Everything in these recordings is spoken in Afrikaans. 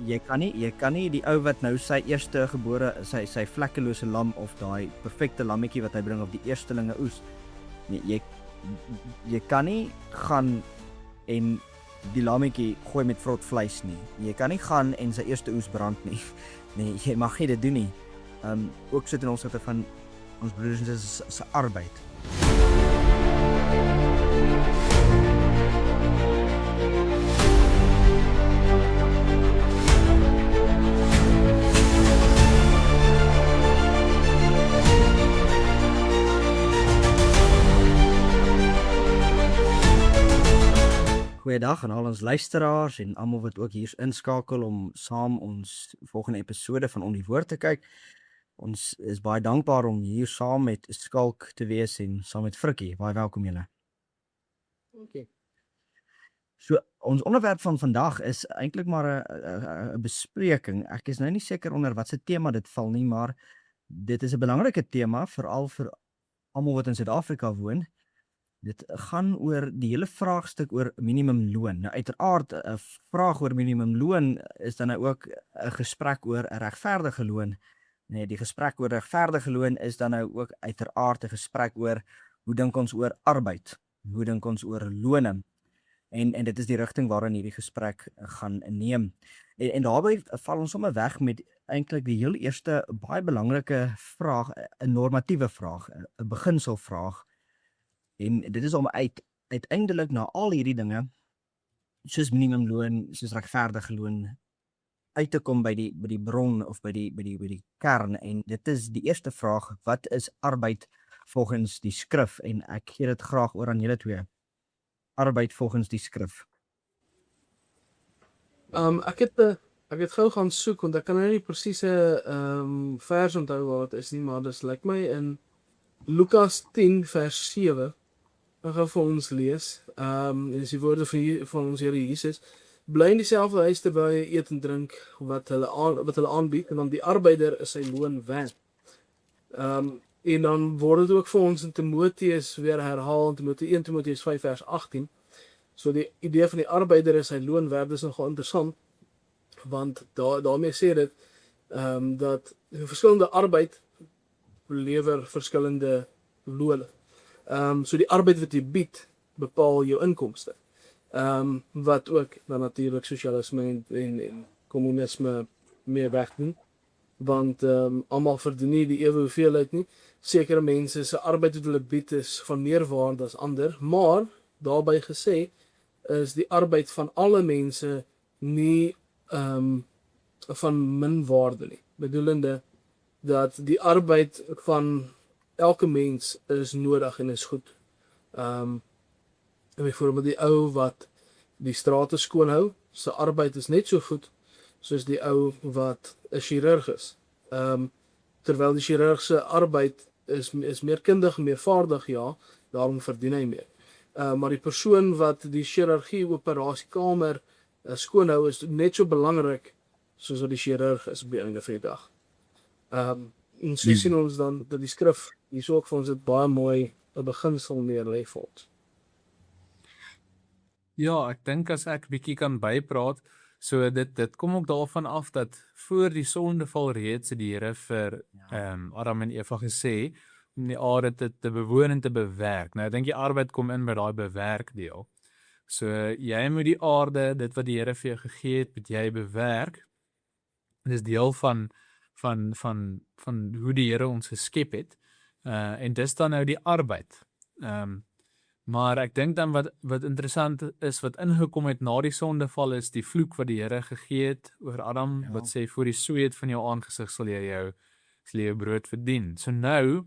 jy kan nie die ou wat nou sy eerste gebore, sy vlekkelose lam of daai perfekte lammetjie wat hy bring op die eerstelinge oes. Nee, jy kan nie gaan en die lammetjie gooi met vrot vleis nie. Jy kan nie gaan en sy eerste oes brand nie. Nee, jy mag nie dit doen nie. Ook so ten opsigte van ons broers en susters se arbeid. Goeiedag aan al ons luisteraars en almal wat ook hier inskakel om saam ons volgende episode van On die Woord te kyk. Ons is baie dankbaar om hier saam met Skalk te wees en saam met Frikkie. Baie welkom julle. Okay. So, ons onderwerp van vandag is eintlik maar 'n bespreking. Ek is nou nie seker onder watse tema dit val nie, maar dit is 'n belangrike tema, veral vir almal wat in Suid-Afrika woon. Dit gaan oor die hele vraagstuk oor minimumloon. Nou uiteraard 'n vraag oor minimumloon is dan nou ook 'n gesprek oor 'n regverdige loon. Nee, die gesprek oor regverdige loon is dan nou ook uiteraard 'n gesprek oor hoe dink ons oor arbeid? Hoe dink ons oor lone? En dit is die rigting waarin hierdie gesprek gaan neem. En daarbey val ons sommer weg met eintlik die heel eerste baie belangrike vraag, 'n normatiewe vraag, 'n beginselvraag. En dit is om uiteindelik na al hierdie dinge, soos minimumloon, soos regverdige loon, uit te kom by die bron of by die kern. En dit is die eerste vraag: wat is arbeid volgens die skrif? En ek gee dit graag oor aan julle twee. Arbeid volgens die skrif. Ek het gou gaan soek want ek kan nou nie presiese vers onthou waar dit is nie, maar dis lyk my in Lukas 10 vers 7. Ek gaan vir ons lees. Dis die woorde van ons Here Jesus. Bly in dieselfde huis terwyl jy eet en drink wat hulle aanbied, en dan die arbeider is sy loon werd. En dan word dit ook vir ons in Timoteus weer herhaal, in 1 Timoteus 5 vers 18. So die idee van die arbeider is sy loon werd is nogal interessant, want daarmee sê dit dat verskillende arbeid lewer verskillende lone. So die arbeid wat jy bied bepaal jou inkomste. Wat ook dan natuurlik sosialisme en kommunisme meer wegdoen, want almal verdien nie die ewe hoeveelheid nie. Sekere mense se arbeid wat hulle bied is van meer waarde as ander, maar daarbey gesê is die arbeid van alle mense nie van min waarde nie. Bedoelende dat die arbeid van elke mens is nodig en is goed. Byvoorbeeld die ou wat die strate skoon hou, sy arbeid is net so goed soos die ou wat 'n chirurg is. Terwyl die chirurg se arbeid is meer kundig, meer vaardig, ja, daarom verdien hy meer. Maar die persoon wat die chirurgie operasiekamer skoon hou is net so belangrik soos wat die chirurg is op die einde van die dag. En so sien ons dan dat die skrif hierso ook vir ons dit baie mooi 'n beginsel neerlê vir ons. Ja, ek dink as ek bietjie kan bypraat, so dit kom ook daarvan af dat voor die sondeval reeds het die Here vir Adam en Eva gesê om die aarde te bewoon en te bewerk. Nou ek dink die arbeid kom in by daai bewerk deel. So jy moet die aarde, dit wat die Here vir jou gegee het, moet jy bewerk. Dit is deel van hoe die Here ons geskep het. En dis dan nou die arbeid. Maar ek dink dan wat interessant is, wat ingekom het na die sondeval, is die vloek wat die Here gegee het oor Adam, wat sê, voor die sweet van jou aangesig sal jy jou brood verdien. So nou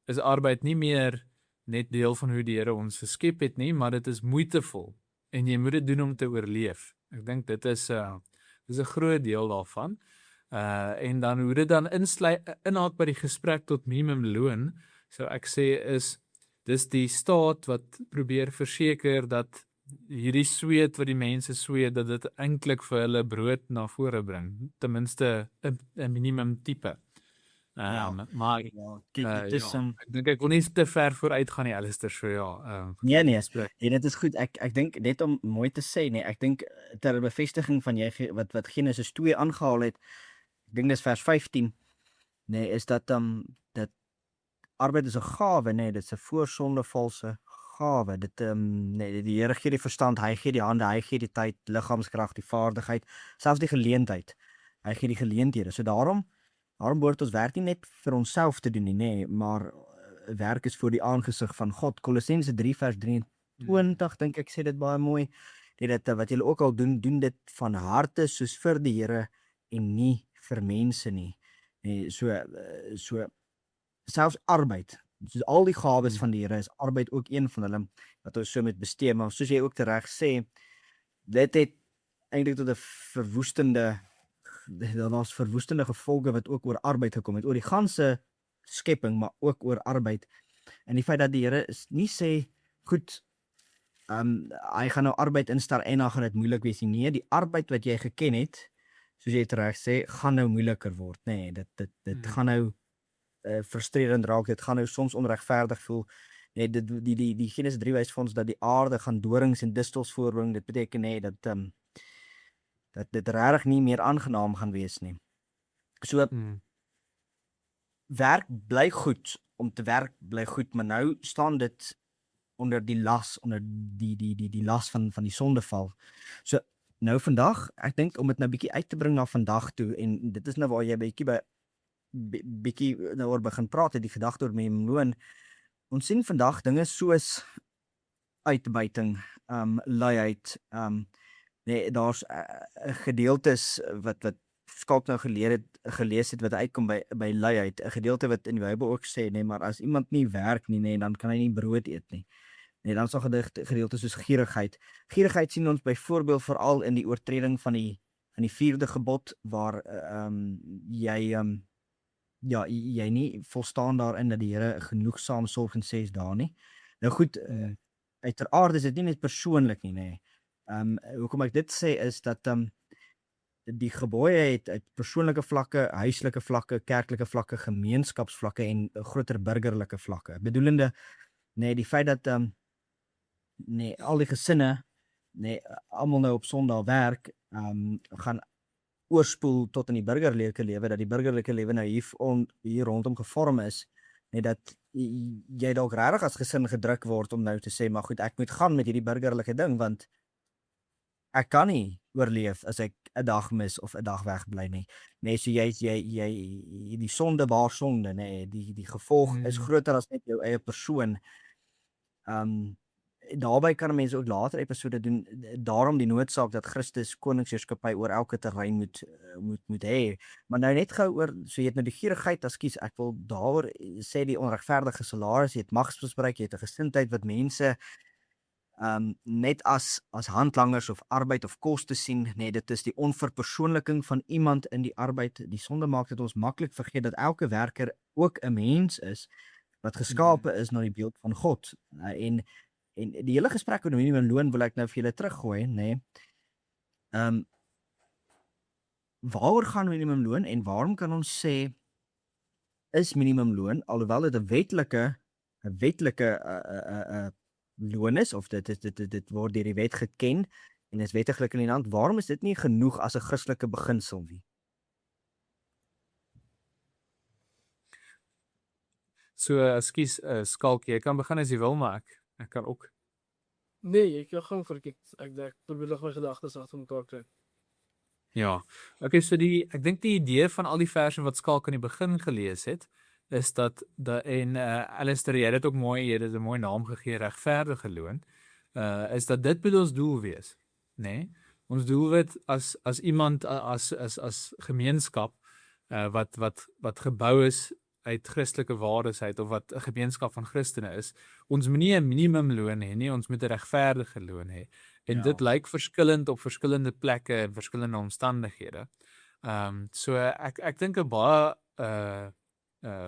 is arbeid nie meer net deel van hoe die Here ons geskep het nie, maar dit is moeitevol, en jy moet dit doen om te oorleef. Ek dink dit is 'n groot deel daarvan. En dan hoe dit dan inhaak by die gesprek tot minimumloon, so ek sê dis die staat wat probeer verseker dat hierdie sweet wat die mense sweet, dat dit eintlik vir hulle brood na vore bring, ten minste 'n minimum tipe. Maar Ja, dit is ja, ek dink ek wil nie te ver vooruit gaan nie, Alistair, so ja, nee, spreek. en dit is goed. Ek dink net om mooi te sê, nee, ek dink ter bevestiging van jy wat Genesis 2 aangehaal het. Ek dink dis vers 15, nee, is dat dat arbeid is 'n gawe, nee, dit is 'n voorsondevalse gawe. Dit nee, die Here gee die verstand, hy gee die hande, hy gee die tyd, liggaamskrag, die vaardigheid, selfs die geleentheid. Hy gee die geleenthede. So daarom behoort ons werk nie net vir onsself te doen nie, nee, maar werk is voor die aangesig van God. Kolossense 3 vers 23 dink ek sê dit baie mooi. Dit wat julle ook al doen, doen dit van harte soos vir die Here en nie vir mense nie. Nee, so selfs arbeid. Soos al die gawes van die Here is arbeid ook een van hulle wat ons so met bestee, maar soos jy ook tereg sê, dit het eintlik tot 'n verwoestende gevolge wat ook oor arbeid gekom het, oor die ganse skepping, maar ook oor arbeid. En die feit dat die Here nie sê, goed, hy gaan nou arbeid instel en dan gaan dit moeilik wees nie. Nee, die arbeid wat jy geken het, soos jy reg sê, gaan nou moeiliker word, nê. Nee, dit gaan nou frustrerend raak, dit gaan nou soms onregverdig voel. Nee, die Genesis 3 wys vir ons dat die aarde gaan dorings en distels voorbring. Dit beteken dat dit regtig nie meer aangenaam gaan wees nie. So werk bly goed, om te werk bly goed, maar nou staan dit onder die las van die sondeval. So nou vandag, ek dink om dit nou bietjie uit te bring na vandag toe, en dit is nou waar jy bietjie nou oor begin praat, die gedagte oor minimumloon. Ons sien vandag dinge soos uitbuiting, luiheid, nee, daar's gedeeltes wat Skalk nou gelees het wat uitkom by luiheid, 'n gedeelte wat in die Bybel ook sê, nee, maar as iemand nie werk nie, nee, dan kan hy nie brood eet nie. Nee, dan is daar gedeeltes soos gierigheid. Gierigheid sien ons byvoorbeeld veral in die oortreding van die 4de gebod, waar jy nie volstaan daarin dat die Here genoegsaam sorg in 6 dae nie. Nou goed, uiteraard is dit nie net persoonlik nie, nee. Hoekom ek dit sê is dat die gebooie het uit persoonlike vlakke, huislike vlakke, kerklike vlakke, gemeenskapsvlakke en groter burgerlike vlakke. Bedoelende, nee, die feit dat nee, al die gesinne, nee, almal nou op Sondag werk, gaan oorspoel tot in die burgerlike lewe, dat die burgerlike lewe nou hier rondom gevorm is, nee, dat jy dalk regtig as gesin gedruk word om nou te sê, maar goed, ek moet gaan met hierdie burgerlike ding, want ek kan nie oorleef as ek 'n dag mis of 'n dag wegbly nie. Nee, so jy die sonde waar sonde, nee, die gevolg is groter as net jou eie persoon. Daarbey kan mense ook later episode doen, daarom die noodsaak dat Christus koningsheerskappy oor elke terrein moet hê. Maar nou net gou oor, so jy het nou die gierigheid, ekskuus, ek wil daaroor sê die onregverdige salaris, jy het magsmisbruik, jy het 'n gesindheid wat mense net as handlangers of arbeid of koste sien, nee, dit is die onverpersoonliking van iemand in die arbeid. Die sonde maak dit ons maklik vergeet dat elke werker ook 'n mens is wat geskape is na die beeld van God. En die hele gesprek oor minimumloon wil ek nou vir julle teruggooi, nê. Waaroor gaan minimumloon en waarom kan ons sê is minimumloon, alhoewel dit 'n wetlike loon is, of dit word deur die wet geken en is wettiglik in die land, waarom is dit nie genoeg as 'n Christelike beginsel nie? So, ekskuus, Skalk, jy kan begin as jy wil, maar ek kan ook. Nee, jy kan gaan vir ek probeer nog my gedagtes agter mekaar kry. Ja, okay, so ek dink die idee van al die verse wat Skalk aan die begin gelees het, is dat en Alistair, jy het dit ook mooi, jy het dit 'n mooi naam gegee, regverdige loon, is dat dit moet ons doel wees, nê? Ons doelwit as iemand, as gemeenskap, wat gebou is uit Christelike waardes uit, of wat 'n gemeenskap van Christene is, ons moet nie 'n minimumloon hê nie, ons moet 'n regverdige loon hê. En dit lyk verskillend op verskillende plekke en verskillende omstandighede. So ek dink 'n baie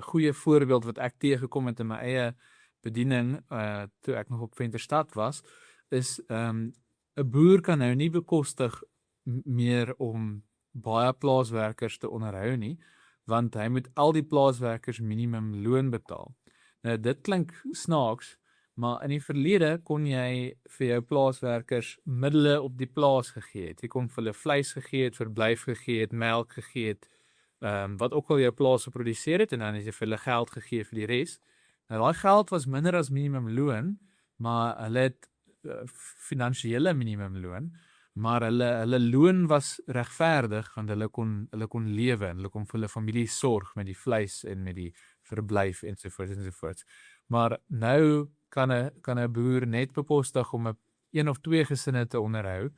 goeie voorbeeld wat ek teëgekom het in my eie bediening, toe ek nog op Venterstad was, is 'n boer kan nou nie bekostig meer om baie plaaswerkers te onderhou nie, want hy moet al die plaaswerkers minimum loon betaal. Nou dit klink snaaks, maar in die verlede kon jy vir jou plaaswerkers middele op die plaas gegee het. Jy kon vir hulle vleis gegee het, verblyf gegee het, melk gegee het, wat ook al jou plaas geproduseer het en dan het jy vir hulle geld gegee vir die res. Nou daai geld was minder as minimumloon, maar hulle het finansiële minimumloon, maar hulle loon was regverdig want hulle kon lewe en hulle kon vir hulle familie sorg met die vleis en met die verblyf ensovoorts. Maar nou kan 'n boer net bekostig om 'n of 2 gesinne te onderhou,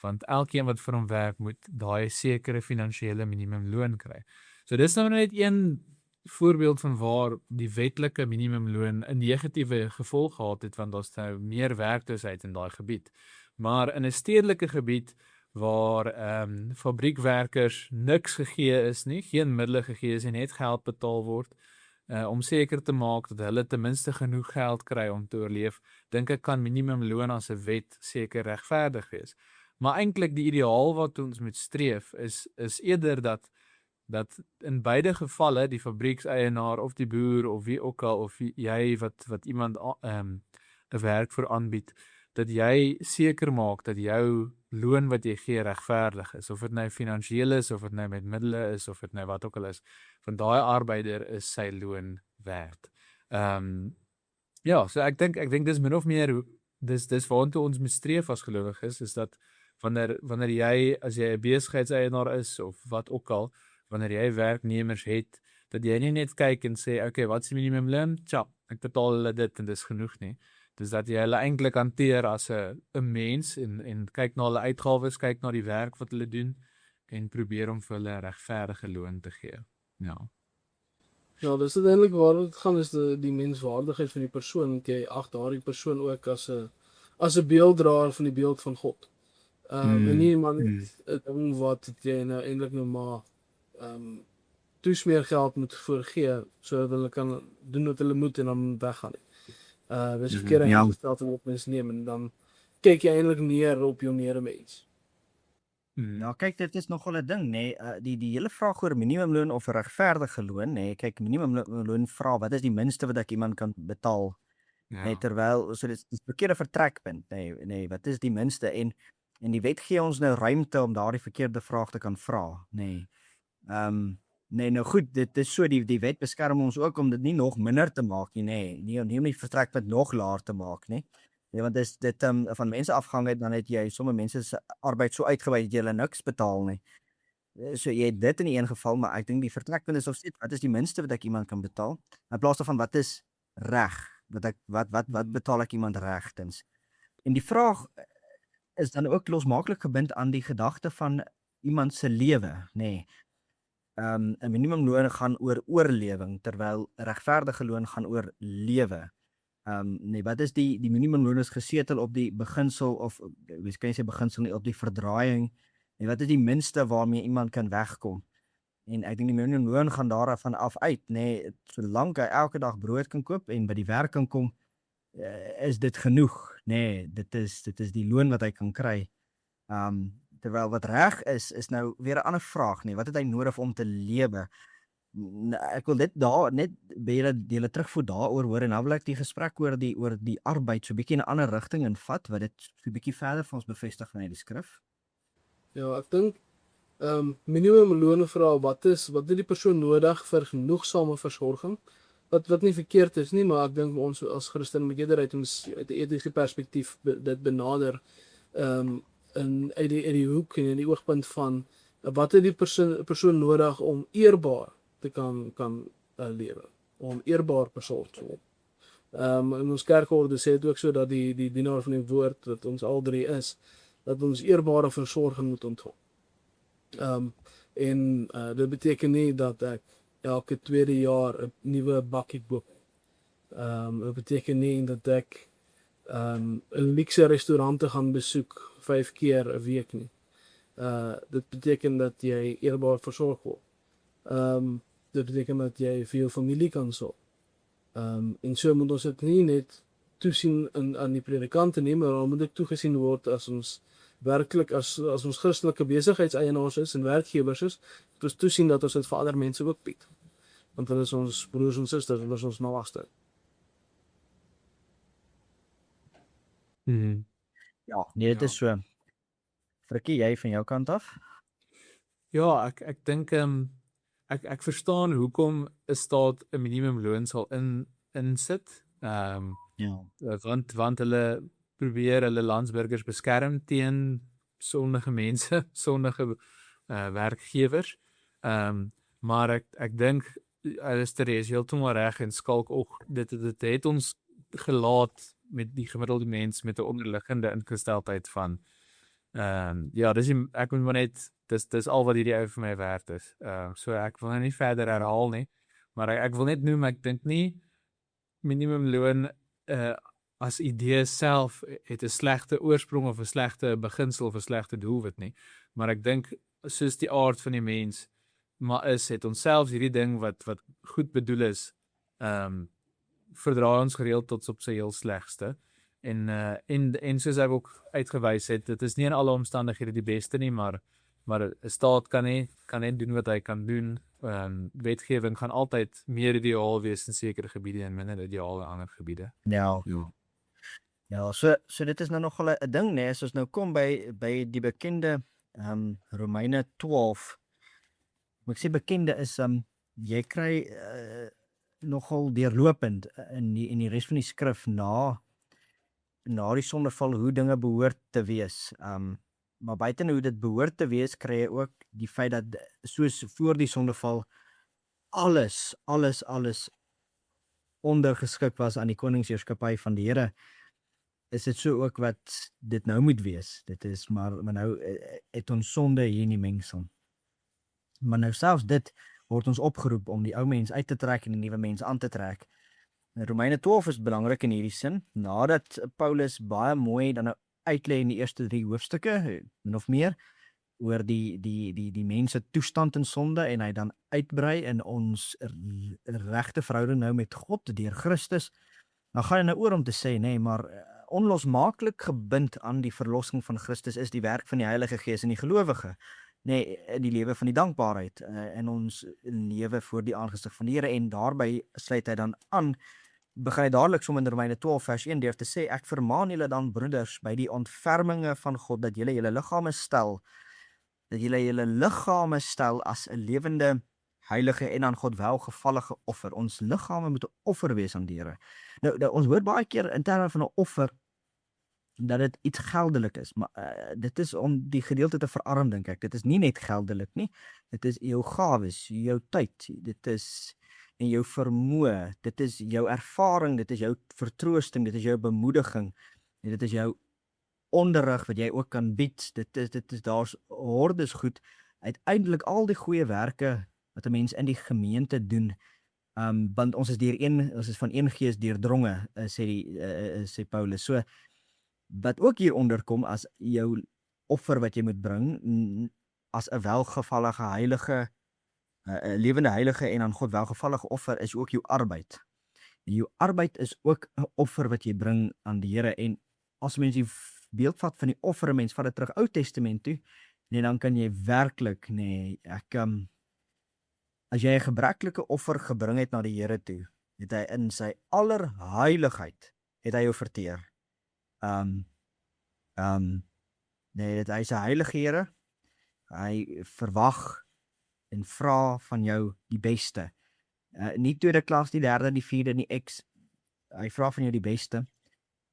want elkeen wat vir hom werk moet daai sekere finansiële minimumloon kry. So dis nou net een voorbeeld van waar die wetlike minimumloon 'n negatiewe gevolg gehad het, want daar's nou meer werkloosheid in daai gebied. Maar in 'n stedelike gebied waar fabriekwerkers niks gegee is nie, geen middele gegee is en net geld betaal word, om seker te maak dat hulle ten minste genoeg geld kry om te oorleef, dink ek kan minimumloon as 'n wet seker regverdig wees. Maar eintlik die ideaal wat ons moet streef is eerder dat in beide gevalle die fabriekseienaar of die boer of wie ook al of jy wat iemand 'n werk vir aanbied, dat jy seker maak dat jou loon wat jy gee regverdig is, of dit nou finansiëel is, of dit nou met middele is, of dit nou wat ook al is, van daai arbeider is sy loon werd. Ja, so ek dink dis min of meer dis waartoe ons moet streef as gelowiges, is dat wanneer jy, as jy 'n besigheidseienaar is of wat ook al, wanneer jy werknemers het, dat jy nie net kyk en sê, okay, wat is die minimumloon? Tja, ek betaal hulle dit en dis genoeg nie. Dis dat jy hulle eintlik hanteer as 'n mens en kyk na hulle uitgawes, kyk na die werk wat hulle doen en probeer om vir hulle 'n regverdige loon te gee. Ja. Ja, dis uiteindelik waar dit gaan, is die menswaardigheid van die persoon, want jy ag daardie persoon ook as 'n beelddraer van die beeld van God. En nie maar net 'n ding wat jy nou eintlik nou maar toesmeer geld moet voorgee sodat hulle kan doen wat hulle moet en dan weggaan. Dis verkeerde ingestelde op mens neem en dan kyk jy eintlik neer op jou medemens. Nou kyk, dit is nogal 'n ding, nê. Die hele vraag oor minimumloon of 'n regverdige loon, nê. Kyk, minimumloon vra wat is die minste wat ek iemand kan betaal? Ja. Nee, terwyl so dis verkeerde vertrekpunt, nee, wat is die minste en die wet gee ons nou ruimte om daardie verkeerde vraag te kan vra, nee. Nee, nou goed, dit is so die wet beskerm ons ook om dit nie nog minder te maak nie, nie om die vertrekpunt nog laer te maak nie. Nee, want dit van mense afhang het, dan het jy sommige mense se arbeid so uitgewy dat jy hulle niks betaal nie. So jy het dit in die een geval, maar ek dink die vertrekpunt is of steeds wat is die minste wat ek iemand kan betaal? In plaas daarvan wat is reg? Wat betaal ek iemand regtens? En die vraag is dan ook losmaaklik gebind aan die gedagte van iemand se lewe, nê. 'n minimumloon gaan oor oorlewing, terwyl 'n regverdige loon gaan oor lewe. Nee, wat is die minimumloon is gesetel op die beginsel of wie kan jy sê beginsel nie, op die verdraaiing. En wat is die minste waarmee iemand kan wegkom? En ek dink die minimumloon gaan daarvan af uit, nê, solank hy elke dag brood kan koop en by die werk kan kom, is dit genoeg, nê. Dit is die loon wat hy kan kry. Terwyl wat reg is nou weer 'n ander vraag, nê. Wat het hy nodig om te lewe? Ek wil dit daar net by julle terugvoer daaroor hoor en dan wil ek die gesprek oor die arbeid so 'n bietjie in 'n ander rigting invat, wat dit so 'n bietjie verder vir ons bevestig vanuit die skrif. Ja, ek dink minimumloon vra wat het die persoon nodig vir genoegsame versorging? Wat nie verkeerd is nie, maar ek dink ons as Christen moet eerder uit 'n etiese perspektief dit benader uit die hoek en in die oogpunt van wat het die persoon nodig om eerbaar te kan lewe, om eerbaar versorg te word. In ons kerkorde sê dit ook so dat die dienaar van die woord wat ons al drie is, dat ons eerbare versorging moet ontvang. Dit beteken nie dat ek elke tweede jaar 'n nuwe bakkie koop. Dit beteken nie dat ek 'n luukse restaurante gaan besoek 5 keer 'n week nie. Dit beteken dat jy eerbaar versorg word. Dit beteken dat jy vir jou familie kan sorg. En so moet ons dit nie net toesien aan die predikante nie, maar moet dit toegesien word as ons werklik as ons Christelike besigheidseienaars is en werkgewers is, moet ons toesien dat ons dit vir ander mense ook bied. Want hulle is ons broers en susters, hulle is ons naaste. Mhm. Ja, nee, dit Ja. is so. Frikkie, jy van jou kant af? Ja, ek dink ek verstaan hoekom 'n staat 'n minimumloon sal insit. Ja. Want hulle probeer hulle landsburgers beskerm teen sondige mense, sondige werkgewers. Maar ek dink Alistair is heeltemal reg en skalk ook dit het ons gelaat met die gemiddelde mens met 'n onderliggende ingesteldheid van ja, ek moet maar net dis al wat hierdie ou vir my werd is. So ek wil nou nie verder herhaal nie, maar ek wil net noem ek dink nie minimumloon as idee self het 'n slegte oorsprong of 'n slegte beginsel of 'n slegte doelwit nie, maar ek dink soos die aard van die mens maar het ons selfs hierdie ding wat goed bedoel is, verdra ons gereeld tot op sy heel slegste. En soos ek ook uitgewys het, dit is nie in alle omstandighede die beste nie, maar 'n staat kan net doen wat hy kan doen. Wetgewing gaan altyd meer ideaal wees in sekere gebiede en minder ideaal in ander gebiede. Ja. Ja. Ja, so dit is nou nogal 'n ding, né, as ons nou kom by die bekende Romeine 12. Moet ek sê bekende is jy kry nogal deurlopend in die res van die skrif na die sondeval hoe dinge behoort te wees. Maar buite hoe dit behoort te wees, kry jy ook die feit dat soos voor die sondeval alles ondergeskik was aan die koningsheerskappy van die Here, is dit so ook wat dit nou moet wees. Dit is maar nou het ons sonde hier in die mengsel. Maar nou selfs dit word ons opgeroep om die ou mens uit te trek en die nuwe mens aan te trek. Romeine 12 is belangrik in hierdie sin, nadat Paulus baie mooi dan nou uitlê in die eerste 3 hoofstukke, min of meer, oor die mense toestand in sonde en hy dan uitbrei in ons regte verhouding nou met God deur Christus. Dan gaan hy nou oor om te sê, nee, maar onlosmaaklik gebind aan die verlossing van Christus is die werk van die Heilige Gees in die gelowige. Nee, die lewe van die dankbaarheid en ons lewe voor die aangesig van die Here, en daarby sluit hy dan aan, begin hy dadelik som in Romeine 12 vers 1 deur te sê, ek vermaan julle dan broeders by die ontferminge van God, dat julle julle liggame stel as 'n lewende, heilige en aan God welgevallige offer. Ons liggame moet 'n offer wees aan die Here. Nou ons hoor baie keer in terme van 'n offer dat dit iets geldelik is, maar dit is om die gedeelte te verarm, dink ek. Dit is nie net geldelik nie, dit is jou gawes, jou tyd, dit is en jou vermoë, dit is jou ervaring, dit is jou vertroosting, dit is jou bemoediging, en dit is jou onderrig wat jy ook kan bied. Dit is daar's hordes goed, uiteindelik al die goeie werke wat 'n mens in die gemeente doen, want ons is van een gees deurdronge, sê Paulus. So wat ook hieronder kom as jou offer wat jy moet bring, as 'n welgevallige heilige, 'n lewende heilige en aan God welgevallige offer, is ook jou arbeid. En jou arbeid is ook 'n offer wat jy bring aan die Here. En as mens die beeld vat van die offer, mens vat dit terug Ou Testament toe, nee, dan kan jy werklik, as jy 'n gebreklike offer gebring het na die Here toe, het hy in sy allerheiligheid het hy jou verteer. Nee, hy is 'n heilige Here. Hy verwag en vra van jou die beste. Nie tweede klas, die derde, die vierde, nie X. Hy vra van jou die beste.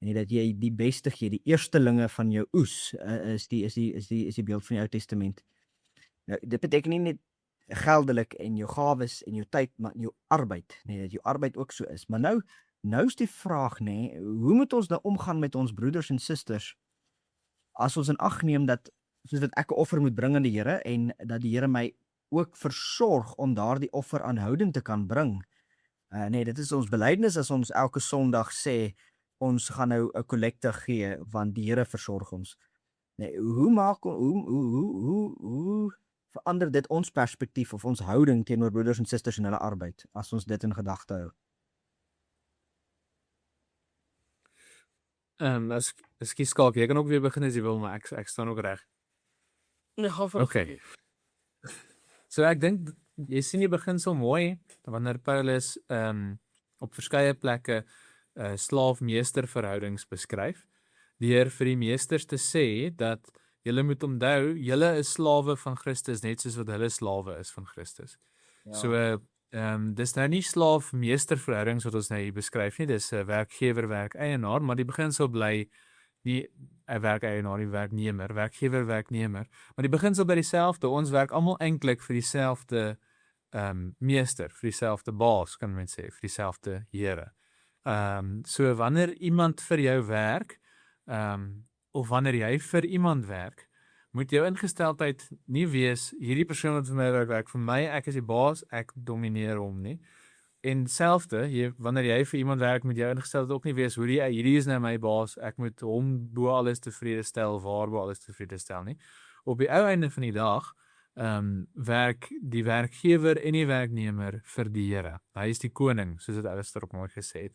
En dat jy die beste gee, die eerstelinge van jou oes, is die beeld van die Ou Testament. Nou, dit beteken nie net geldelik en jou gawes en jou tyd, maar jou arbeid, dat jou arbeid ook so is. Maar nou is die vraag, hoe moet ons nou omgaan met ons broeders en susters, as ons in ag neem dat, soos dat ek 'n offer moet bring aan die Here, en dat die Here my ook versorg om daardie offer aanhoudend te kan bring. Dit is ons belydenis as ons elke Sondag sê, ons gaan nou 'n kollekte gee, want die Here versorg ons. Hoe verander dit ons perspektief of ons houding teenoor broeders en susters in hulle arbeid, as ons dit in gedagte hou? Ekskuus Skalk, jy kan ook weer begin as jy wil, maar ek staan ook reg. Nee, gaan vir Okay. So ek dink jy sien die beginsel mooi wanneer Paulus op verskeie plekke slaaf-meester verhoudings beskryf. Deur vir die meesters te sê dat julle moet onthou, julle is slawe van Christus net soos wat hulle slawe is van Christus. Ja. So dis nou nie slaaf-meester verhoudings wat ons nou hier beskryf nie, dis 'n werkgewer werk-eienaar, maar die beginsel bly nie 'n werk-eienaar nie, werknemer, werkgewer werknemer, maar die beginsel by dieselfde. Ons werk almal eintlik vir dieselfde meester, vir dieselfde baas, kan mens sê, vir dieselfde Here. So wanneer iemand vir jou werk, of wanneer jy vir iemand werk, moet jou ingesteldheid nie wees, hierdie persoon wat vir my werk vir my, ek is die baas, ek domineer hom nie. En selfde, wanneer jy vir iemand werk, moet jou ingesteldheid ook nie wees, hierdie is nou my baas, ek moet hom bo alles tevrede stel, waar bo alles tevrede stel nie. Op die ou einde van die dag, werk die werkgewer en die werknemer vir die Here. Hy is die koning, soos dit Alistair ook mooi gesê het.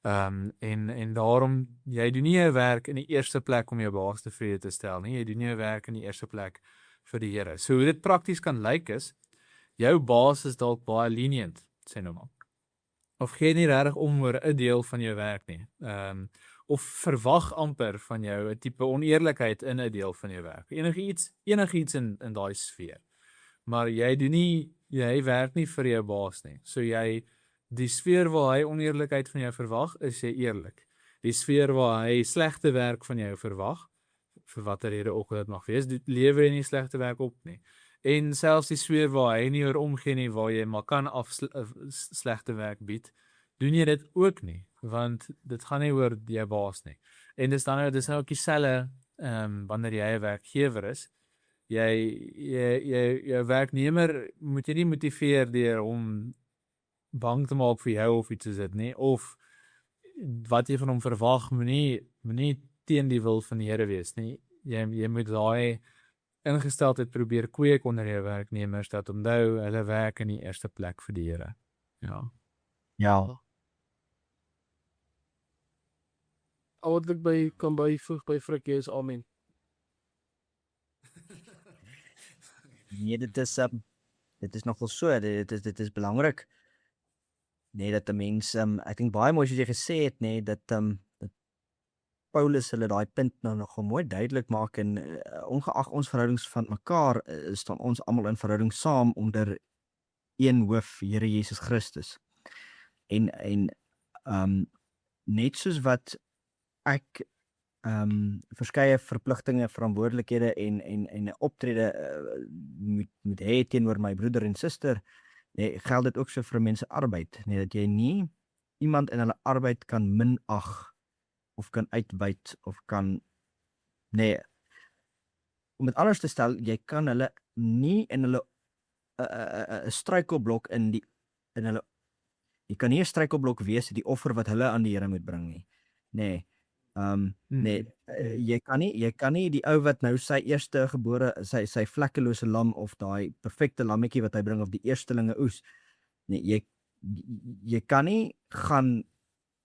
En daarom, jy doen nie 'n werk in die eerste plek om jou baas tevrede te stel nie, jy doen nie 'n werk in die eerste plek vir die Here. So hoe dit prakties kan lyk is, jou baas is dalk baie lenient, sê nou maar. Of gee nie regtig om oor 'n deel van jou werk nie. Of verwag amper van jou 'n tipe oneerlikheid in 'n deel van jou werk. Enigiets in daai sfeer. Maar jy werk nie vir jou baas nie. So die sfeer waar hy oneerlikheid van jou verwag, is jy eerlik. Die sfeer waar hy slegte werk van jou verwag, vir watter rede ook dit mag wees, lewer jy nie slegte werk op nie. En selfs die sfeer waar hy nie oor omgee nie, waar jy maar kan slegte werk bied, doen jy dit ook nie, want dit gaan nie oor jou baas nie. En dis nou ook dieselfde wanneer jy 'n werkgewer is. Jou werknemer moet jy nie motiveer deur hom bang te maak vir jou of iets soos dit nie, of wat jy van hom verwag, moenie teen die wil van die Here wees nie. Jy moet daai ingesteldheid probeer kweek onder jou werknemers, dat onthou, hulle werk in die eerste plek vir die Here. Ja. Ja. Al wat ek kan byvoeg by Frikkie is amen. Nee, dit is nogal so, dit is belangrik. Nee, dat 'n mens, ek dink baie mooi soos jy gesê het, nee, dat Paulus hulle daai punt nou nogal mooi duidelik maak, en ongeag ons verhoudings van mekaar, staan ons almal in verhouding saam onder een hoof, Here Jesus Christus. En net soos wat ek verskeie verpligtinge, verantwoordelikhede en 'n optrede moet hê teenoor my broeder en suster, nee, geld dit ook so vir mense arbeid, nee, dat jy nie iemand in hulle arbeid kan minag of kan uitbuit of kan, nee, om dit anders te stel, jy kan hulle nie in hulle 'n struikelblok jy kan nie 'n struikelblok wees die offer wat hulle aan die Here moet bring nie. Nee. Jy kan nie die ou wat nou sy eerste gebore, sy vlekkelose lam of daai perfekte lammetjie wat hy bring, of die eerstelinge oes. Nee, jy kan nie gaan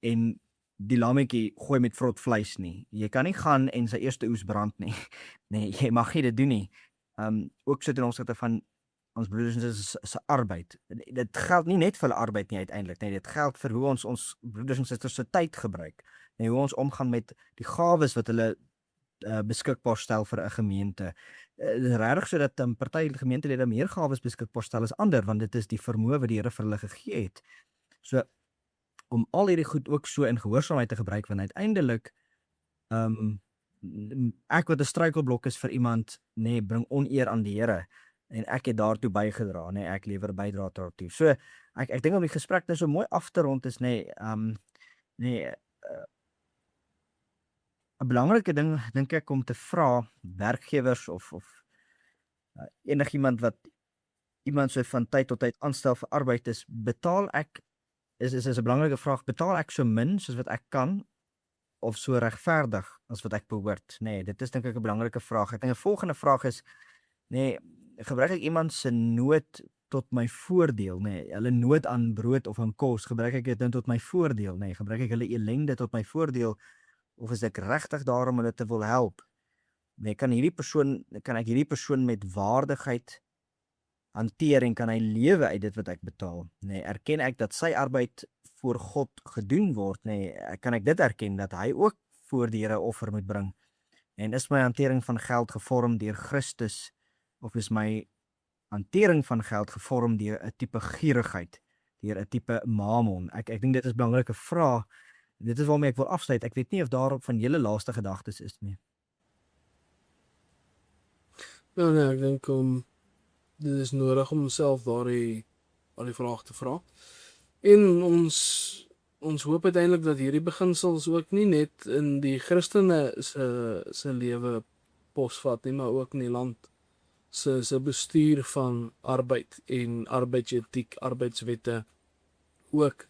en die lammetjie gooi met vrot vleis nie. Jy kan nie gaan en sy eerste oes brand nie. Nee, jy mag nie dit doen nie. Ook so ten opsigte van ons broeders en susters se arbeid. Dit geld nie net vir hulle arbeid nie uiteindelik, nee, dit geld vir hoe ons broeders en susters se tyd gebruik. Nee, hoe ons omgaan met die gawes wat hulle beskikbaar stel vir 'n gemeente. Dit is regtig so dat party gemeentelede meer gawes beskikbaar stel as ander, want dit is die vermoë wat die Here vir hulle gegee het. So om al hierdie goed ook so in gehoorsaamheid te gebruik, want uiteindelik ek wat 'n struikelblok is vir iemand, nee, bring oneer aan die Here, en ek het daartoe bygedra, nee, ek lewer bydra daartoe. So ek dink om die gesprek nou so mooi af te rond is, nee, 'n belangrike ding dink ek om te vra werkgewers of enigiemand wat iemand so van tyd tot tyd aanstel vir arbeid is is 'n belangrike vraag, betaal ek so min soos wat ek kan of so regverdig as wat ek behoort? Nee, dit is dink ek 'n belangrike vraag. Ek dink 'n volgende vraag is, nee, gebruik ek iemand se nood tot my voordeel? Nee, hulle nood aan brood of aan kos, gebruik ek dit dan tot my voordeel? Nee, gebruik ek hulle ellende tot my voordeel of is ek regtig daar om hulle te wil help? Nee, kan ek hierdie persoon met waardigheid hanteer en kan hy lewe uit dit wat ek betaal? Nee, erken ek dat sy arbeid voor God gedoen word? Nee, kan ek dit erken dat hy ook voor die Here offer moet bring? En is my hantering van geld gevorm deur Christus of is my hantering van geld gevorm deur 'n tipe gierigheid, deur 'n tipe mamon? Ek dink dit is 'n belangrike vraag. Dit is waarmee ek wil afsluit. Ek weet nie of daarop van julle laaste gedagtes is nie. Ja, nee, ek dink dit is nodig om onsself daardie vraag te vra. En ons hoop uiteindelik dat hierdie beginsels ook nie net in die Christene se lewe posvat nie, maar ook in die land se bestuur van arbeid en arbeidsetiek, arbeidswette ook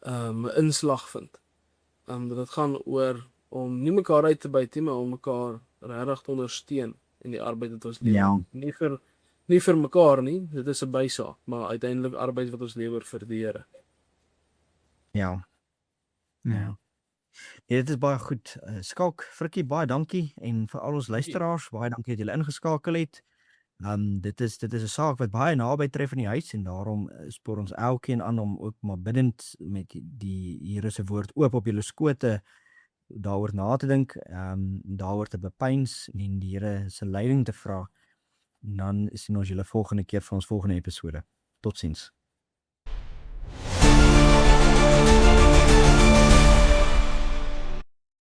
'n inslag vind. Dit gaan oor om nie mekaar uit te buit nie, maar om mekaar regtig te ondersteun in die arbeid wat ons lewer. Ja. Nie vir mekaar nie, dit is 'n bysaak, maar uiteindelik arbeid wat ons lewer vir die Here. Ja. Ja. Nee, dit is baie goed. Skalk, Frikkie, baie dankie en vir al ons luisteraars, baie dankie dat julle ingeskakel het. Dit is 'n saak wat baie naby tref in die huis en daarom spoor ons elkeen aan om ook maar bidend met die Here se woord oop op julle skote daaroor na te dink, daaroor te bepeins en die Here se leiding te vra. En dan sien ons julle volgende keer vir ons volgende episode. Totsiens.